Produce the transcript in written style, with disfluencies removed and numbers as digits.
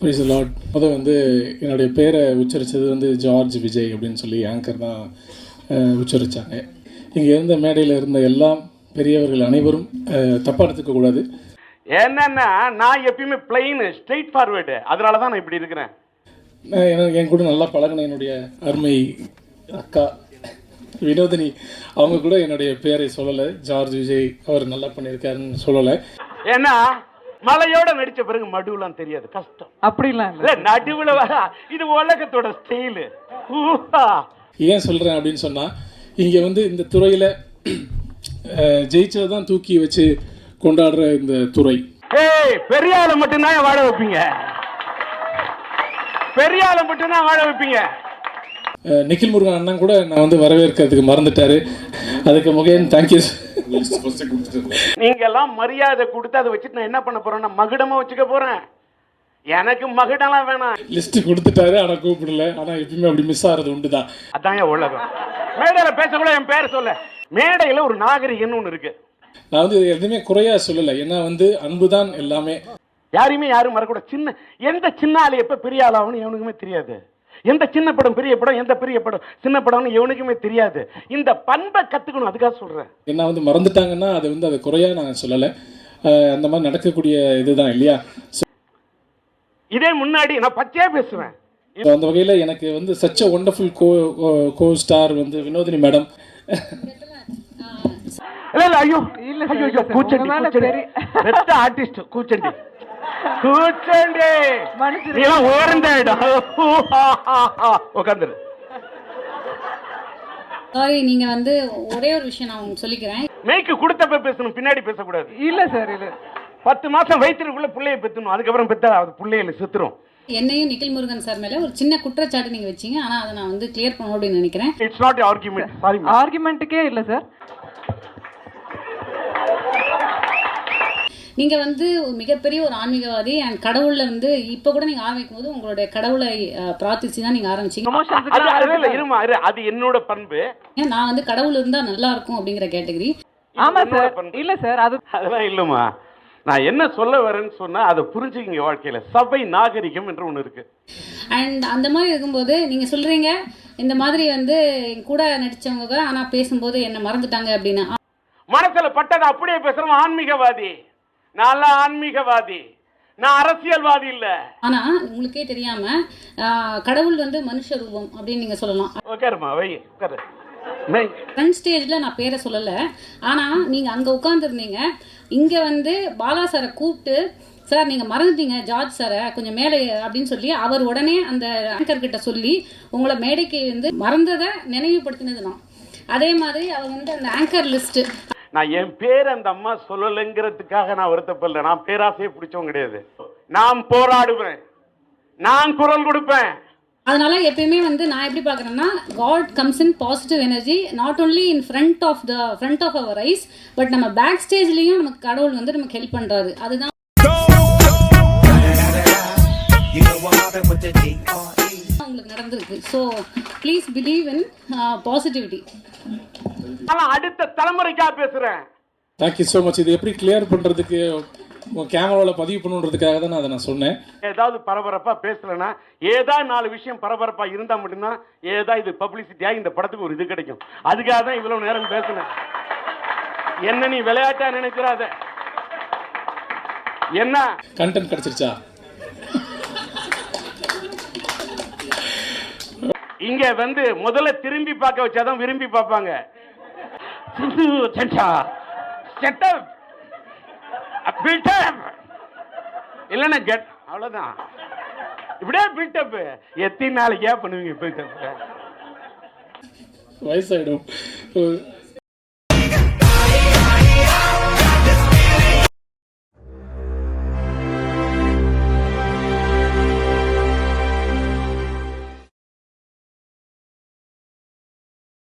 Praise the Lord. முதல் வந்து என்னுடைய பேரை உச்சரித்தது வந்து ஜார்ஜ் விஜய் அப்படின்னு சொல்லி ஆங்கர் தான் உச்சரித்தாங்க. இங்கே இருந்த மேடையில் இருந்த எல்லா பெரியவர்கள் அனைவரும் தப்பாக எடுத்துக்கக்கூடாது. என்னன்னா நான் எப்பயுமே பிளெயின் ஸ்ட்ரெயிட் ஃபார்வேர்டு, அதனால தான் நான் இப்படி இருக்கிறேன். என் கூட நல்லா பழகின என்னுடைய அருமை அக்கா வினோதினி அவங்க கூட என்னுடைய பேரை சொல்லலை, ஜார்ஜ் விஜய் அவர் நல்லா பண்ணியிருக்காருன்னு சொல்லலை. ஏன்னா மலையோட நடிச்ச பிறகு மடுவெல்லாம் தெரியாது, கஷ்டம். அப்படிலாம் இல்லை, நடுவில் இது உலகத்தோட ஸ்டைலு. ஏன் சொல்கிறேன் அப்படின்னு சொன்னால், இங்கே வந்து இந்த துறையில் ஜெயிச்சதை தான் தூக்கி வச்சு கொண்டாடுற இந்த துறை. பெரிய ஆளை மட்டும்தான் வாழ வைப்பீங்க, பெரிய ஆளை மட்டும்தான் வாழ வைப்பீங்க. நிக்கில் முருகன் அண்ணன் கூட நான் வந்து வரவேற்கிறதுக்கு மறந்துட்டாரு. அதுக்கு முகையன் தேங்க்யூ. நீங்க எல்லாம் மரியாதை கொடுத்து அதை வச்சுட்டு நான் என்ன பண்ண போறேன்னா மகுடமா வச்சுக்க போறேன். எனக்கு மகுடம்லாம் வேணாம். லிஸ்ட் கொடுத்துட்டாரு, ஆனா கூப்பிடல. ஆனா எப்பயுமே அப்படி மிஸ் ஆகிறது உண்டு தான். அதான் என் உலகம். மேடையில பேசக்கூட என் பேரை சொல்ல, மேடையில ஒரு நாகரிகம்னு ஒன்று இருக்கு. நான் வந்து எதுவுமே குறையா சொல்லலை, ஏன்னா வந்து அன்புதான் எல்லாமே. யாரையுமே யாரும் மறக்கூட. சின்ன எந்த சின்ன ஆள் எப்ப பெரிய ஆள் ஆகும்னு எவனுக்குமே தெரியாது. எந்த சின்ன படம் பெரிய படம், எந்த பெரிய படம் சின்ன படம்னு எவனுக்குமே தெரியாது. இந்த பண்பை கத்துக்கணும், அதுக்காக சொல்றேன். என்ன வந்து மறந்துட்டாங்கன்னா அது வந்து அதை குறையா நான் சொல்லலை, அந்த மாதிரி நடக்கக்கூடிய இதுதான் இல்லையா. இதே முன்னாடி நான் பச்சையா பேசுவேன். அந்த வகையில் எனக்கு வந்து such a wonderful go star வந்து வினோதினி மேடம். இல்ல இல்ல, ஐயோ இல்ல, ஐயோ கூச்சண்டி கூச்சண்டி பெஸ்ட் ஆர்டிஸ்ட் கூச்சண்டி கூச்சண்டி நீலாம் ஓரந்த இடம் உட்காந்துரு. சாரி, நீங்க வந்து ஒரே ஒரு விஷயம் நான் உங்களுக்கு சொல்லிக்கிறேன். மேய்க்கு கொடுத்தப்ப பேசணும், பின்னாடி பேசக்கூடாது. இல்ல சார், இல்ல 10 மாசம் வயிற்றுக்குள்ள பிள்ளைய பெத்தணும், அதுக்கப்புறம் பெத்தா அது பிள்ளையில செத்துரும். என்னையும் நிக்கில் முருகன் சார் மேல ஒரு சின்ன குற்றச்சாட்டு நீங்க வச்சீங்க, ஆனா அதை நான் வந்து கிளியர் பண்ணணும் அப்படின்னு நினைக்கிறேன். It's not argument. சாரி, ஆர்குமெண்ட்டுக்கே இல்ல சார். நீங்க வந்து மிகப்பெரிய ஒரு ஆன்மீகவாதி அண்ட் கடவுள்ல வந்து இப்ப கூட நீங்க ஆரம்பிக்கும் போது உங்களுடைய கடவுளை பிரார்த்திச்சு தான் நீங்க ஆரம்பிச்சீங்க. அது என்னோட பண்பு. நான் வந்து கடவுள் இருந்தா நல்லா இருக்கும் அப்படிங்கிற கேட்டகரி. ஆமா சார். இல்ல சார், அதெல்லாம் இல்லம்மா. நான் என்ன சொல்ல வரேன்னு சொன்னா அதை புரிஞ்சுக்கிங்க. வாழ்க்கையில சபை நாகரிகம் என்று ஒண்ணு இருக்கு. அண்ட் அந்த மாதிரி இருக்கும்போது நீங்க சொல்றீங்க இந்த மாதிரி வந்து கூட நடிச்சவங்க ஆனா பேசும்போது என்ன மறந்துட்டாங்க அப்படின்னு. மனசுல பட்டதை அப்படியே பேசுறோம். ஆன்மீகவாதி, நல்ல ஆன்மீகவாதி, நான் அரசியல்வாதி இல்ல. ஆனா உங்களுக்கே தெரியாம கடவுள் வந்து மனுஷ ரூபம் அப்படின்னு நீங்க சொல்லலாம். உட்காருமா, வை உட்காரு. ஃப்ரண்ட் ஸ்டேஜ்ல நான் பேரை சொல்லல, ஆனா நீங்க அங்க உட்கார்ந்துருந்தீங்க. இங்க வந்து பாலா சாரை கூப்பிட்டு, சார் நீங்க மறந்துட்டீங்க ஜார்ஜ் சாரை கொஞ்சம் மேலே அப்படின்னு சொல்லி அவர் உடனே அந்த ஆங்கர் கிட்ட சொல்லி உங்களை மேடைக்கு வந்து மறந்ததை நினைவுபடுத்தினது நான். அதே மாதிரி அவர் வந்து அந்த ஆங்கர் லிஸ்ட், நான் என் பேர் அந்த அம்மா சொல்லலைங்கிறதுக்காக நான் வருத்தப்படல. நான் பேராசையை பிடிச்சவங்க கிடையாது. நான் போராடுவேன், நான் குரல் கொடுப்பேன். அதனால எப்பயுமே வந்து நான் எப்படி பார்க்குறேன்னா, God comes in positive energy, not only in front of our eyes, but நம்ம பேக் ஸ்டேஜ்லேயும் நமக்கு கடவுள் வந்து நமக்கு ஹெல்ப் பண்ணுறாரு. அதுதான் உங்களுக்கு நடந்திருக்கு. So please believe in positivity. அடுத்த தலைமுறைக்காக பேசுறேன். Thank you so much. இது எப்படி கிளியர் பண்ணுறதுக்கு உங்கள் கேமராவில் பதிவு பண்ணுன்றதுக்காக தான் நான் அதை நான் சொன்னேன். ஏதாவது பரபரப்பாக பேசலைன்னா, ஏதாவது 4 விஷயம் பரபரப்பாக இருந்தால் மட்டும்தான் ஏதாவது இது பப்ளிசிட்டியாக இந்த படத்துக்கு ஒரு இது கிடைக்கும். அதுக்காக தான் இவ்வளோ நேரம் பேசினேன். என்ன நீ விளையாட்டா நினைக்கிறாத. என்ன கண்டென்ட் கிடைச்சிருச்சா? இங்க வந்து முதல்ல திரும்பி பார்க்க வச்சாதான் விரும்பி பார்ப்பாங்க. இல்லன்னா கெட், அவ்வளவுதான். இப்படியே பில்டப் எத்தனை நாளைக்கே பண்ணுவீங்க? பில்டப் வயசாயிடும்.